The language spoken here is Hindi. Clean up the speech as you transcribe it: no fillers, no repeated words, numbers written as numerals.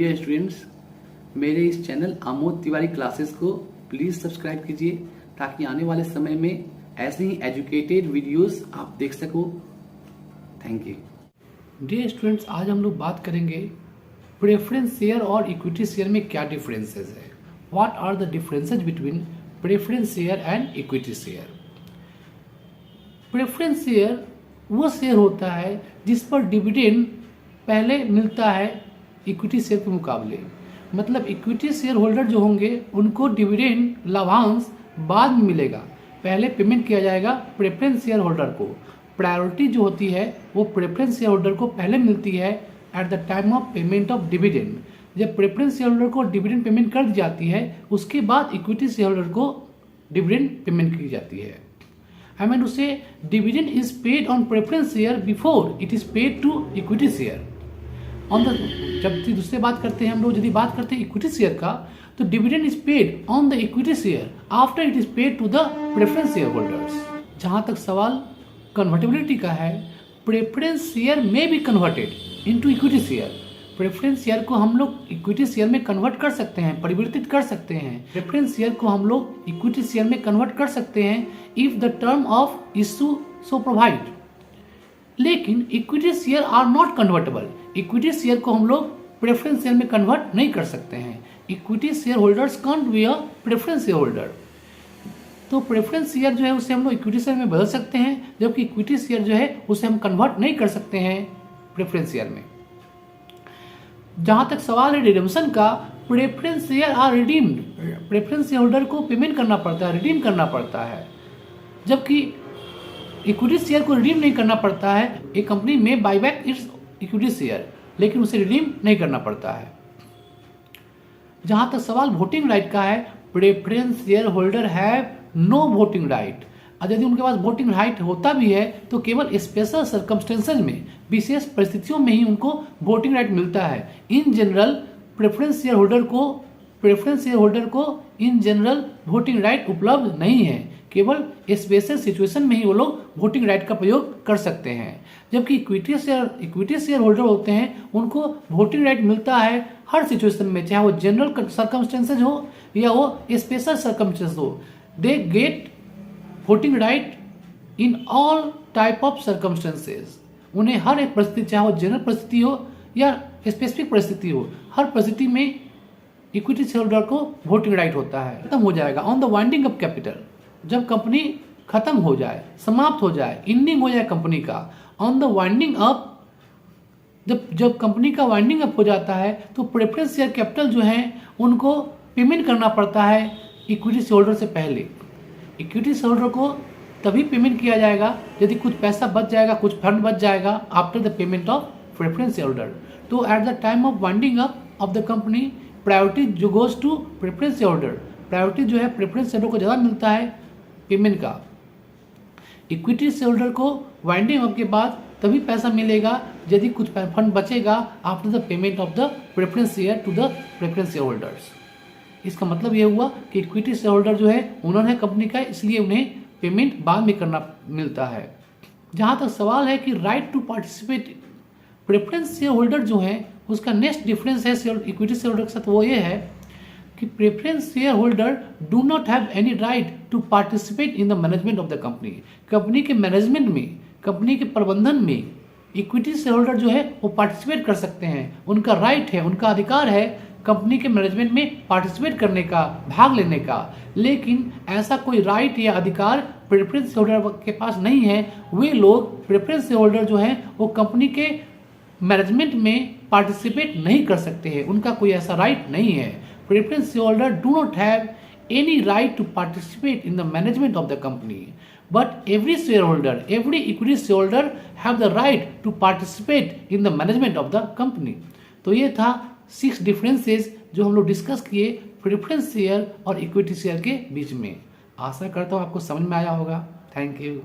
डियर स्टूडेंट्स, मेरे इस चैनल आमोद तिवारी क्लासेस को प्लीज़ सब्सक्राइब कीजिए ताकि आने वाले समय में ऐसे ही एजुकेटेड वीडियोस आप देख सको। Thank you. डियर स्टूडेंट्स, आज हम लोग बात करेंगे प्रेफरेंस शेयर और इक्विटी शेयर में क्या डिफरेंसेस है। What are the differences between preference share and equity share. Preference share वो शेयर होता है जिस पर डिविडेंड पहले मिलता है इक्विटी शेयर के मुकाबले। मतलब इक्विटी शेयर होल्डर जो होंगे उनको डिविडेंड लाभांश बाद में मिलेगा, पहले पेमेंट किया जाएगा प्रेफरेंस शेयर होल्डर को। प्रायोरिटी जो होती है वो प्रेफरेंस शेयर होल्डर को पहले मिलती है eight the time of payment of dividend. जब प्रेफरेंस शेयर होल्डर को डिविडेंड पेमेंट कर दी जाती है उसके बाद इक्विटी शेयर होल्डर को डिविडेंड पेमेंट की जाती है। I mean to say dividend is paid on preference share before it is paid to equity share. जब दूसरे बात करते हैं हम लोग, यदि बात करते हैं इक्विटी शेयर का, तो dividend is paid on the equity share after it is paid to the preference share holders. जहां तक सवाल कन्वर्टेबिलिटी का है, प्रेफरेंस शेयर में be converted into equity share. Preference share को हम लोग इक्विटी शेयर में कन्वर्ट कर सकते हैं, परिवर्तित कर सकते हैं। प्रेफरेंस शेयर को हम लोग इक्विटी शेयर में कन्वर्ट कर सकते हैं if the term of issue so provide. लेकिन equity share are not convertible. Equity share को हम लोग प्रेफरेंस शेयर में कन्वर्ट नहीं कर सकते हैं। Equity share holders can't be a preference share holder. तो प्रेफरेंस शेयर जो है उसे हम लोग इक्विटी शेयर में बदल सकते हैं, जबकि इक्विटी शेयर जो है उसे हम कन्वर्ट नहीं कर सकते हैं प्रेफरेंस शेयर में। जहां तक सवाल है रिडीम्शन का, preference share are redeemed. Preference share holder को पेमेंट करना पड़ता है, रिडीम करना पड़ता है, जबकि इक्विटी शेयर को रिडीम नहीं करना पड़ता है। एक कंपनी में बाईबैक इट्स इक्विटी शेयर, लेकिन उसे रिडीम नहीं करना पड़ता है। जहां तक सवाल वोटिंग राइट का है, preference share holder have no voting right. और यदि उनके पास वोटिंग राइट होता भी है तो केवल स्पेशल सर्कमस्टेंसेज में, विशेष परिस्थितियों में ही उनको वोटिंग राइट मिलता है। In general preference share holder को इन जनरल वोटिंग राइट उपलब्ध नहीं है। केवल स्पेशल सिचुएशन में ही वो लोग वोटिंग राइट का प्रयोग कर सकते हैं। जबकि इक्विटी शेयर होल्डर होते हैं उनको वोटिंग राइट मिलता है हर सिचुएशन में, चाहे वो जनरल सर्कमस्टेंसेज हो या वो स्पेशल सर्कमस्टेंसेज हो। They get voting right in all type of circumstances. उन्हें हर एक परिस्थिति, चाहे वो जनरल परिस्थिति हो या स्पेसिफिक परिस्थिति हो, हर परिस्थिति में इक्विटी शेयर होल्डर को वोटिंग राइट होता है। खत्म हो जाएगा on the winding up capital. जब कंपनी खत्म हो जाए, समाप्त हो जाए, इंडिंग हो जाए कंपनी का, ऑन द वाइंडिंग अप, जब कंपनी का वाइंडिंग अप हो जाता है तो प्रेफरेंस शेयर कैपिटल जो है उनको पेमेंट करना पड़ता है इक्विटी शेयर होल्डर से पहले। इक्विटी शेयर होल्डर को तभी पेमेंट किया जाएगा यदि कुछ पैसा बच जाएगा, कुछ फंड बच जाएगा after the payment of preference share holder. तो at the time of winding up of the company, priority जो goes to preference share holder, priority जो है प्रेफरेंस शेयर होल्डर को ज़्यादा मिलता है पेमेंट का। इक्विटी शेयर होल्डर को वाइंडिंग अप के बाद तभी पैसा मिलेगा यदि कुछ फंड बचेगा after the payment of the preference share to the preference share holders. इसका मतलब यह हुआ कि इक्विटी शेयर होल्डर जो है ओनर है कंपनी का, इसलिए उन्हें पेमेंट बाद में करना मिलता है। जहां तक सवाल है कि right to participate, preference share holder जो है उसका नेक्स्ट डिफरेंस है इक्विटी शेयर होल्डर के साथ, वो ये है कि preference share holder do not have any right to participate in the management of the company. Company के मैनेजमेंट में, कंपनी के प्रबंधन में इक्विटी शेयर होल्डर जो है वो पार्टिसिपेट कर सकते हैं। उनका राइट है, उनका अधिकार है कंपनी के मैनेजमेंट में पार्टिसिपेट करने का, भाग लेने का। लेकिन ऐसा कोई राइट या अधिकार प्रेफरेंस शेयर होल्डर के पास नहीं है। वे लोग, प्रेफरेंस शेयर होल्डर जो है वो कंपनी के मैनेजमेंट में पार्टिसिपेट नहीं कर सकते हैं, उनका कोई ऐसा राइट नहीं है। Preference share holder do not have any right to participate in the management of the company, but every share holder, every equity share holder have the right to participate in the management of the company. तो ये था 6 डिफरेंसेस जो हम लोग डिस्कस किए प्रेफरेंस शेयर और इक्विटी शेयर के बीच में। आशा करता हूँ आपको समझ में आया होगा। Thank you.